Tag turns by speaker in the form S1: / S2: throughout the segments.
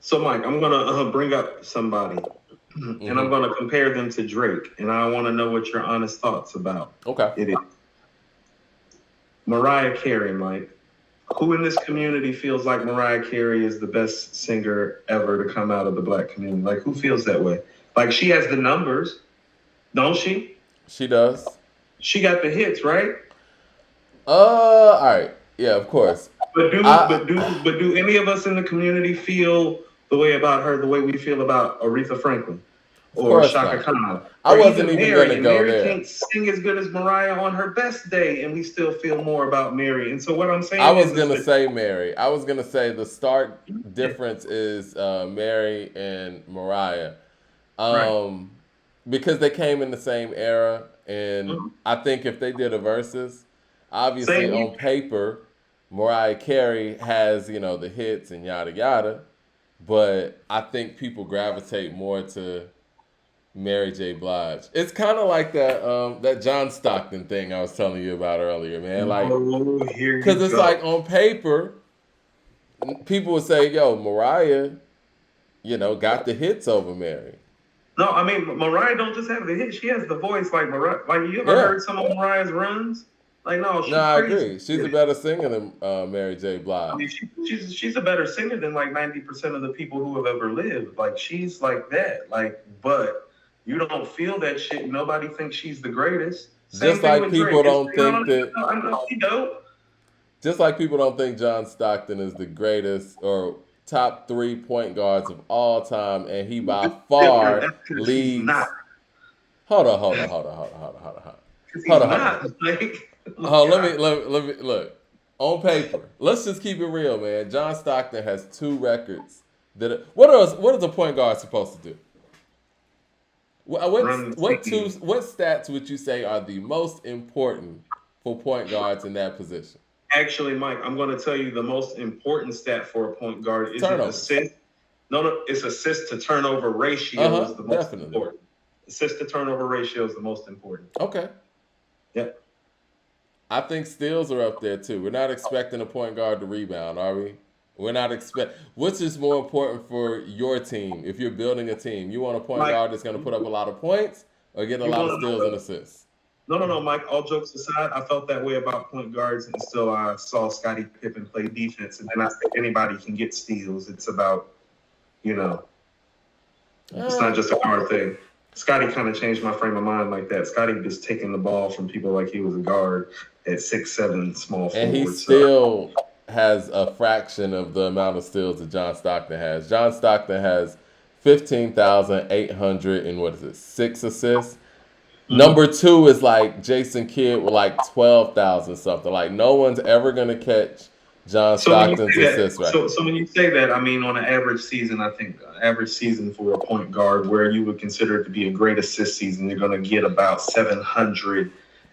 S1: So, Mike, I'm gonna bring up somebody, and I'm gonna compare them to Drake, and I want to know what your honest thoughts about
S2: Okay.
S1: it is. Mariah Carey, Mike. Who in this community feels like Mariah Carey is the best singer ever to come out of the black community? Like, who feels that way? Like, she has the numbers, don't she?
S2: She does.
S1: She got the hits, right?
S2: All right. Yeah, of course. I
S1: But do any of us in the community feel the way about her the way we feel about Aretha Franklin
S2: of
S1: or
S2: course
S1: Shaka
S2: not.
S1: Khan
S2: I
S1: or
S2: wasn't
S1: even
S2: even
S1: Mary?
S2: gonna
S1: And
S2: go
S1: Mary
S2: there.
S1: can't sing as good as Mariah on her best day, and we still feel more about Mary. And so what I'm
S2: I
S1: saying
S2: was
S1: is
S2: gonna
S1: that
S2: say Mary. I was gonna say the stark difference is Mary and Mariah,
S1: right.
S2: um, because they came in the same era, and
S1: Mhm.
S2: I think if they did a versus, obviously
S1: Same year.
S2: on paper, Mariah Carey has the hits and yada yada, but I think people gravitate more to Mary J. Blige. It's kind of like that John Stockton thing I was telling you about earlier, man. Like,
S1: Oh, here
S2: cause
S1: you
S2: it's
S1: go.
S2: like on paper, people would say, "Yo, Mariah, got the hits over Mary."
S1: No, I mean Mariah don't just have the hit; she has the voice like Mariah. Like you ever
S2: Yeah,
S1: heard some of Mariah's runs? Like no,
S2: no,
S1: she
S2: I
S1: crazy.
S2: agree. She's a better singer than Mary J.
S1: I
S2: Blige.
S1: mean, she's a better singer than like 90% of the people who have ever lived. Like she's like that. Like, but you don't feel that shit. Nobody thinks she's the greatest. Same
S2: Just
S1: thing
S2: like
S1: with Drake.
S2: people
S1: It's
S2: don't
S1: no, no,
S2: think that.
S1: no, I know he dope.
S2: Just like people don't think John Stockton is the greatest or top three point guards of all time, and he by
S1: Different.
S2: far
S1: That's because he's not.
S2: leads. Hold on, hold on, hold on, hold on, hold on, hold on,
S1: Because
S2: hold
S1: he's
S2: on, hold on.
S1: not. Like,
S2: Oh,
S1: look
S2: let me
S1: out.
S2: look. On paper, let's just keep it real, man. John Stockton has two records. What is a point guard supposed to do?
S1: Run the team.
S2: What stats would you say are the most important for point guards in that position?
S1: Actually, Mike, I'm going to tell you the most important stat for a point guard isn't
S2: Turnovers.
S1: assist. No, no, it's assist to turnover
S2: Uh
S1: ratio is
S2: huh.
S1: the most
S2: Definitely.
S1: important. Assist to turnover ratio is the most important.
S2: Okay.
S1: Yep.
S2: I think steals are up there too. We're not expecting a point guard to rebound, are we? We're not expect. Which is more important for your team? If you're building a team, you want a point
S1: Mike,
S2: guard that's going to put up a lot of points or get a
S1: you
S2: lot
S1: want
S2: of
S1: to know
S2: steals
S1: what?
S2: and assists.
S1: No, no, no, Mike. All jokes aside, I felt that way about point guards until I saw Scottie Pippen play defense, and then I said anybody can get steals. It's about, you know, it's not
S2: Uh,
S1: just a guard thing. Scotty kind of changed my frame of mind like that. Scotty was taking the ball from people like he was a guard at 6'7", small
S2: and he
S1: forward. So
S2: still has a fraction of the amount of steals that John Stockton has. John Stockton has 15,800 and what is it, 6 assists.
S1: mhm.
S2: Number two is like Jason Kidd with like 12,000 something. Like no one's ever gonna catch John
S1: So when you
S2: Stockton's
S1: say that,
S2: assist record.
S1: so when you say that, I mean on an average season, I think average season for a point guard, where you would consider it to be a great assist season, you're going to get about 700.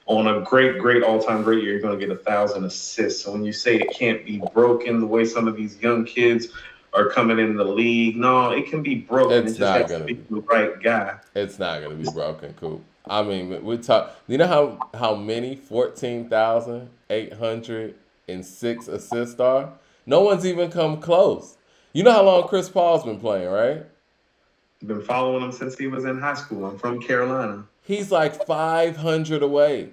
S1: On a great all time great year, you're going to get 1,000 assists. So when you say it can't be broken, the way some of these young kids are coming in the league, no, it can be broken. It
S2: It's
S1: just
S2: not
S1: has to
S2: gonna
S1: be
S2: be.
S1: the right guy.
S2: It's not gonna be broken, Coop. I mean, we talk. You know how many 14,806 assists are? No one's even come close. You know how long Chris Paul's been playing, right?
S1: Been following him since he was in high school. I'm from Carolina.
S2: He's like 500 away.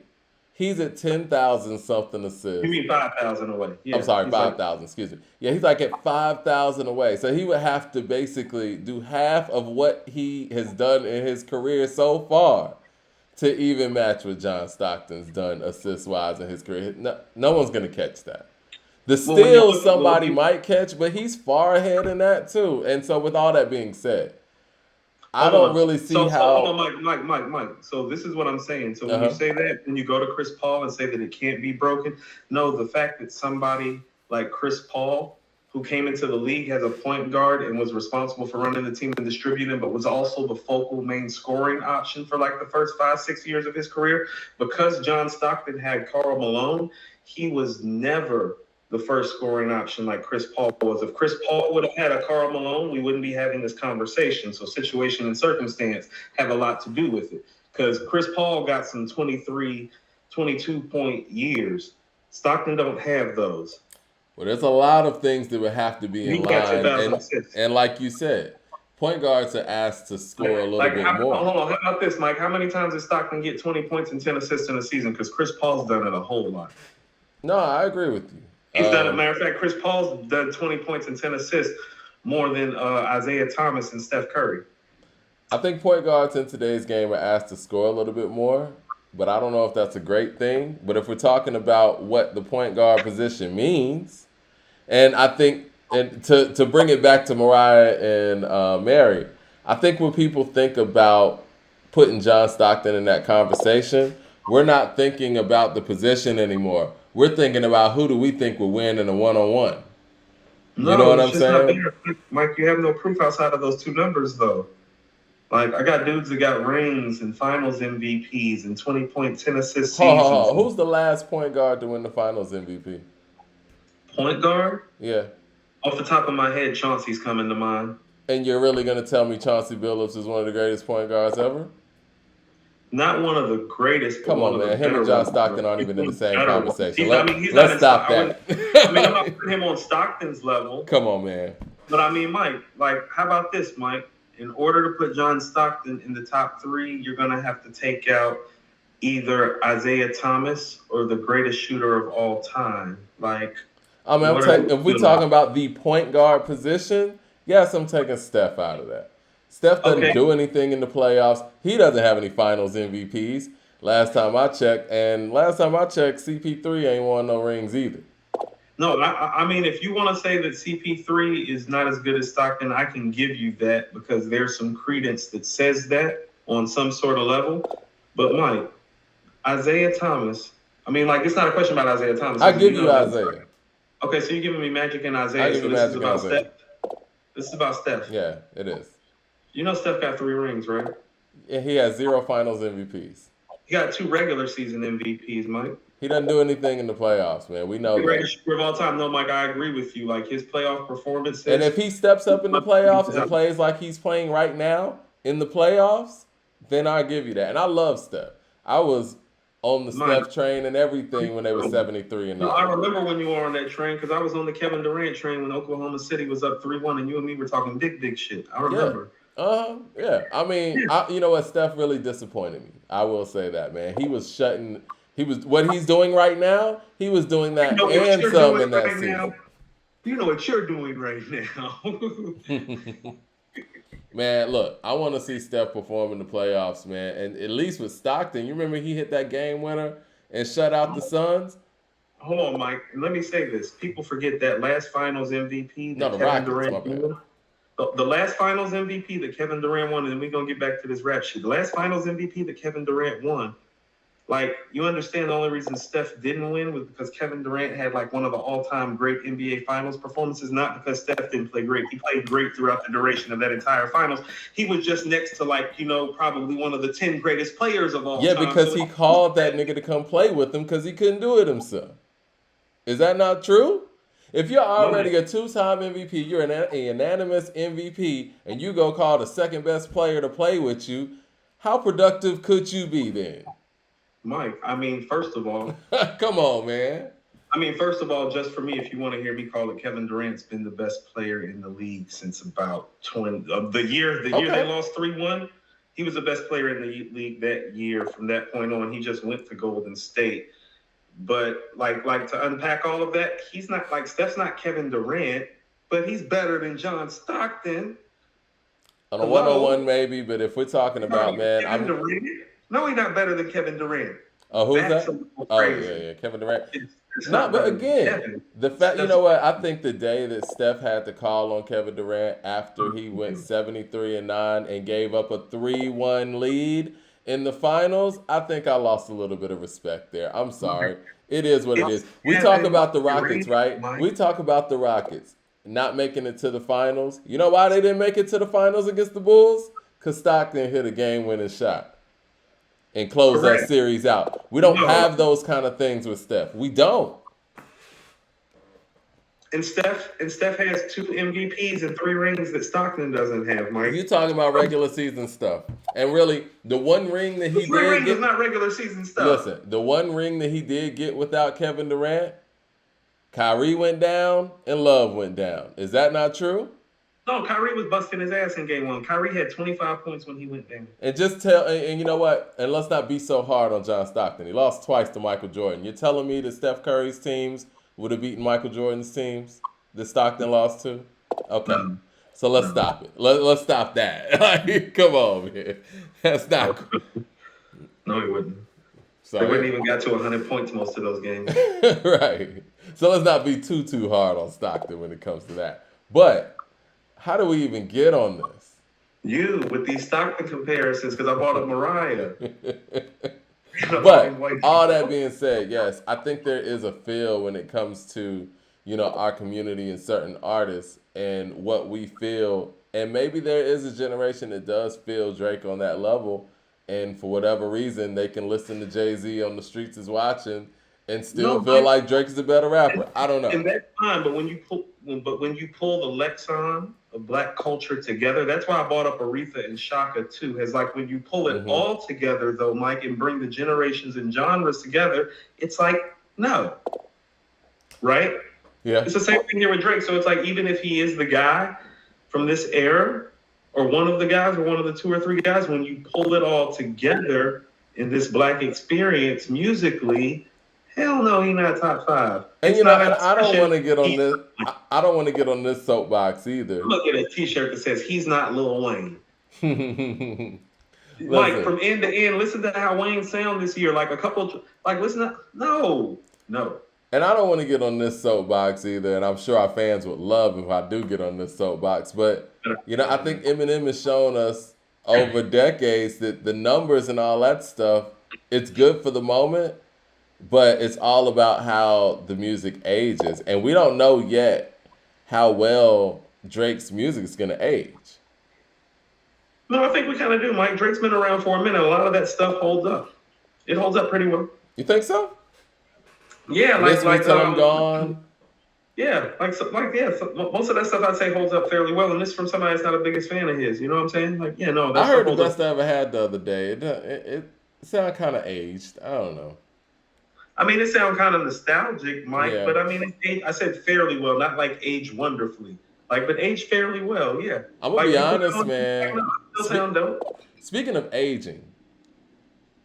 S2: He's at 10,000 something
S1: You
S2: assists.
S1: mean 5,000 away?
S2: I'm
S1: Yeah,
S2: sorry,
S1: he's like
S2: 5,000. Excuse me. Yeah, he's like at 5,000 away. So he would have to basically do half of what he has done in his career so far to even match what John Stockton's done assist wise in his career. No, no one's gonna catch that. The
S1: well when you
S2: steals
S1: look well,
S2: somebody might catch, but he's far ahead in that too. And so, with all that being said, I
S1: hold
S2: don't
S1: on.
S2: really see
S1: So hold on,
S2: how.
S1: Mike. So this is what I'm saying. So
S2: Uh
S1: when you
S2: huh.
S1: say that, when you go to Chris Paul and say that it can't be broken, no, the fact that somebody like Chris Paul, who came into the league as a point guard and was responsible for running the team and distributing, but was also the focal main scoring option for like the first 5, 6 years of his career, because John Stockton had Karl Malone, he was never the first scoring option like Chris Paul was. If Chris Paul would have had a Karl Malone, we wouldn't be having this conversation. So situation and circumstance have a lot to do with it. Because Chris Paul got some 23, 22 point years. Stockton don't have those.
S2: Well, there's a lot of things that would have to be
S1: He
S2: in
S1: got
S2: line,
S1: 10,000
S2: and
S1: assists.
S2: and like you said, point guards are asked to score a little bit more.
S1: Hold on. How about this, Mike? How many times did Stockton get 20 points and 10 assists in a season? Because Chris Paul's done it a whole lot.
S2: No, I agree with you.
S1: He's done it. Matter of fact, Chris Paul's done 20 points and 10 assists more than Isaiah Thomas and Steph Curry.
S2: I think point guards in today's game are asked to score a little bit more, but I don't know if that's a great thing. But if we're talking about what the point guard position means, and I think, and to bring it back to Mariah and Mary, I think when people think about putting John Stockton in that conversation, we're not thinking about the position anymore. We're thinking about who do we think will win in a one-on-one. You know
S1: No,
S2: what
S1: it's
S2: I'm
S1: just not
S2: saying?
S1: there. Mike, you have no proof outside of those two numbers, though. Like, I got dudes that got rings and finals MVPs and 20-point, 10 assist seasons.
S2: Who's the last point guard to win the Finals MVP?
S1: Point guard?
S2: Yeah.
S1: Off the top of my head, Chauncey's coming to mind.
S2: And you're really going to tell me Chauncey Billups is one of the greatest point guards ever?
S1: Not one of the greatest.
S2: Come on, man. Him and John Stockton aren't even in the same conversation. Let's stop that.
S1: I'm not putting him on Stockton's level.
S2: Come on, man.
S1: But I mean, Mike, like, how about this, Mike? In order to put John Stockton in the top three, you're going to have to take out either Isaiah Thomas or the greatest shooter of all time. Like,
S2: I mean, if we're talking about the point guard position, yes, I'm taking Steph out of that. Steph doesn't do anything in the playoffs. He doesn't have any finals MVPs. Last time I checked, CP3 ain't won no rings either.
S1: No, I mean, if you want to say that CP3 is not as good as Stockton, I can give you that because there's some credence that says that on some sort of level. But, Mike, Isaiah Thomas, I mean, like, it's not a question about Isaiah Thomas.
S2: I give you Isaiah.
S1: Okay, so you're giving me Magic and Isaiah.
S2: I give you Magic and Isaiah.
S1: Steph. This is about Steph.
S2: Yeah, it is.
S1: You know Steph got 3 rings, right?
S2: Yeah, he has 0 finals MVPs.
S1: He got 2 regular season MVPs, Mike.
S2: He doesn't do anything in the playoffs, man. We know
S1: the greatest shooter of all time. No, Mike, I agree with you. Like, his playoff performances.
S2: And if he steps up in the playoffs and plays like he's playing right now in the playoffs, then I'll give you that. And I love Steph. I was on the Steph train and everything when they were 73 and 9.
S1: I remember when you were on that train because I was on the Kevin Durant train when Oklahoma City was up 3-1 and you and me were talking big shit. I remember.
S2: Yeah. I mean, you know what? Steph really disappointed me. I will say that, man. What he's doing right now, he was doing that and some in that season.
S1: You know what you're doing right now.
S2: Man, look, I want to see Steph perform in the playoffs, man. And at least with Stockton, you remember he hit that game winner and shut out the Suns?
S1: Hold on, Mike. Let me say this. People forget that last Finals MVP that Kevin Durant won. The last Finals MVP that Kevin Durant won, and we're going to get back to this rap shit. The last Finals MVP that Kevin Durant won, like, you understand the only reason Steph didn't win was because Kevin Durant had, like, one of the all-time great NBA Finals performances, not because Steph didn't play great. He played great throughout the duration of that entire Finals. He was just next to, like, you know, probably one of the 10 greatest players of all time.
S2: Yeah, because he called that nigga to come play with him because he couldn't do it himself. Is that not true? If you're already a 2-time MVP, you're an unanimous MVP, and you go call the second best player to play with you, how productive could you be then?
S1: Mike, I mean, first of all.
S2: Come on, man.
S1: I mean, first of all, just for me, if you want to hear me call it, Kevin Durant's been the best player in the league since about the year they lost 3-1. He was the best player in the league that year. From that point on, he just went to Golden State. But like to unpack all of that, he's not like Steph's not Kevin Durant, but he's better than John Stockton.
S2: On a one-on-one maybe, but if we're talking about
S1: Durant? No, he's not better than Kevin Durant.
S2: Oh, who's that? Oh, yeah, Kevin Durant. No, but again, the fact, you know what? I think the day that Steph had to call on Kevin Durant after he went 73-9 and gave up a 3-1 lead in the finals, I think I lost a little bit of respect there. I'm sorry. It is what it is. We talk about the Rockets, right? We talk about the Rockets not making it to the finals. You know why they didn't make it to the finals against the Bulls? Because Stockton hit a game-winning shot and close that series out. We don't have those kind of things with Steph. We don't.
S1: And Steph has 2 MVPs and 3 rings that Stockton doesn't have, Mike.
S2: You're talking about regular season stuff. And really, the one ring that he did
S1: 3 rings is not regular season stuff.
S2: Listen, the one ring that he did get without Kevin Durant, Kyrie went down and Love went down. Is that not true?
S1: No, Kyrie was busting his ass in game one. Kyrie had 25 points when he went down.
S2: And just tell, and you know what? And let's not be so hard on John Stockton. He lost twice to Michael Jordan. You're telling me that Steph Curry's teams would have beaten Michael Jordan's teams that Stockton lost to? Okay.
S1: No,
S2: So let's
S1: no.
S2: stop it. Let's stop that. Like, come on, man. That's not
S1: No, he wouldn't.
S2: so.
S1: They wouldn't even got to 100 points most of those games.
S2: Right. So let's not be too hard on Stockton when it comes to that. But how do we even get on this?
S1: You, with these Stockton comparisons, because I bought a Mariah.
S2: But all that being said, yes, I think there is a feel when it comes to, our community and certain artists and what we feel. And maybe there is a generation that does feel Drake on that level. And for whatever reason, they can listen to Jay-Z on the streets is watching and still feel like Drake is a better rapper. I don't know.
S1: And that's fine, but when you pull the lexicon of black culture together, that's why I bought up Aretha and Shaka too. It's like when you pull it all together, though, Mike, and bring the generations and genres together, it's like no, right?
S2: Yeah.
S1: It's the same thing here with Drake. So it's like even if he is the guy from this era, or one of the guys, or one of the two or three guys, when you pull it all together in this black experience musically. Hell no, he's not top five.
S2: And I don't want to get on this. I don't want to get on this soapbox either.
S1: Look at a T-shirt that says he's not Lil Wayne. Mike, from end to end, listen to how Wayne sound this year. Listen to no.
S2: And I don't want to get on this soapbox either. And I'm sure our fans would love if I do get on this soapbox. But I think Eminem has shown us over decades that the numbers and all that stuff, it's good for the moment. But it's all about how the music ages. And we don't know yet how well Drake's music is going to age.
S1: No, I think we kind of do, Mike. Drake's been around for a minute. A lot of that stuff holds up. It holds up pretty well.
S2: You think so?
S1: Yeah.
S2: Till I'm gone?
S1: Yeah. Most of that stuff I'd say holds up fairly well. And this from somebody that's not the biggest fan of his. You know what I'm saying?
S2: I heard the best I ever had the other day. It sounded kind of aged. I don't know.
S1: I mean, it sounds kind of nostalgic, Mike, but I mean, I said fairly well, not like aged wonderfully, but aged fairly well, yeah.
S2: I'm gonna be honest, man.
S1: Still sound dope.
S2: Speaking of aging,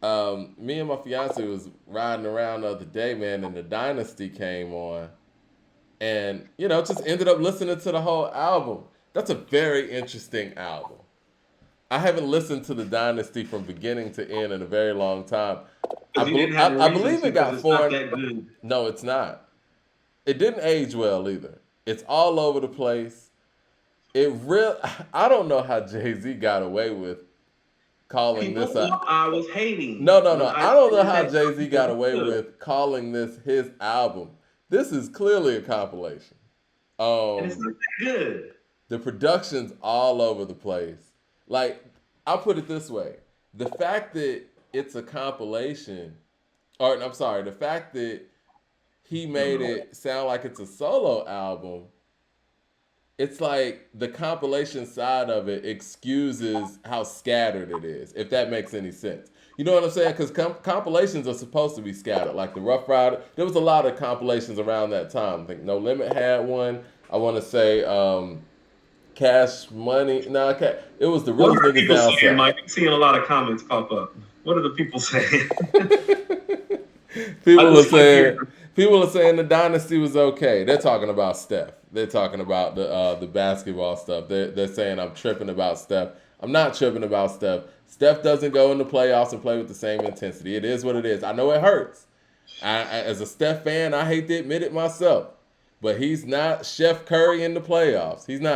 S2: me and my fiance was riding around the other day, man, and the Dynasty came on, and just ended up listening to the whole album. That's a very interesting album. I haven't listened to the Dynasty from beginning to end in a very long time. I believe it got formed. No, it's not. It didn't age well either. It's all over the place. I don't know how Jay-Z got away with calling this up.
S1: I was hating.
S2: No. I don't know how Jay-Z got away with calling this his album. This is clearly a compilation.
S1: And it's not that good.
S2: The production's all over the place. Like, I'll put it this way. The fact that it's a compilation, the fact that he made it sound like it's a solo album, it's like the compilation side of it excuses how scattered it is, if that makes any sense. You know what I'm saying? Because compilations are supposed to be scattered. Like the Rough Rider, there was a lot of compilations around that time. I think No Limit had one. I want to say Cash Money. It was the Real Niggas Down South.
S1: Mike, I'm seeing a lot of comments pop up. What are the people saying?
S2: People are saying the Dynasty was okay. They're talking about Steph. They're talking about the basketball stuff. They're saying I'm tripping about Steph. I'm not tripping about Steph. Steph doesn't go in the playoffs and play with the same intensity. It is what it is. I know it hurts. As a Steph fan, I hate to admit it myself. But he's not Chef Curry in the playoffs. He's not.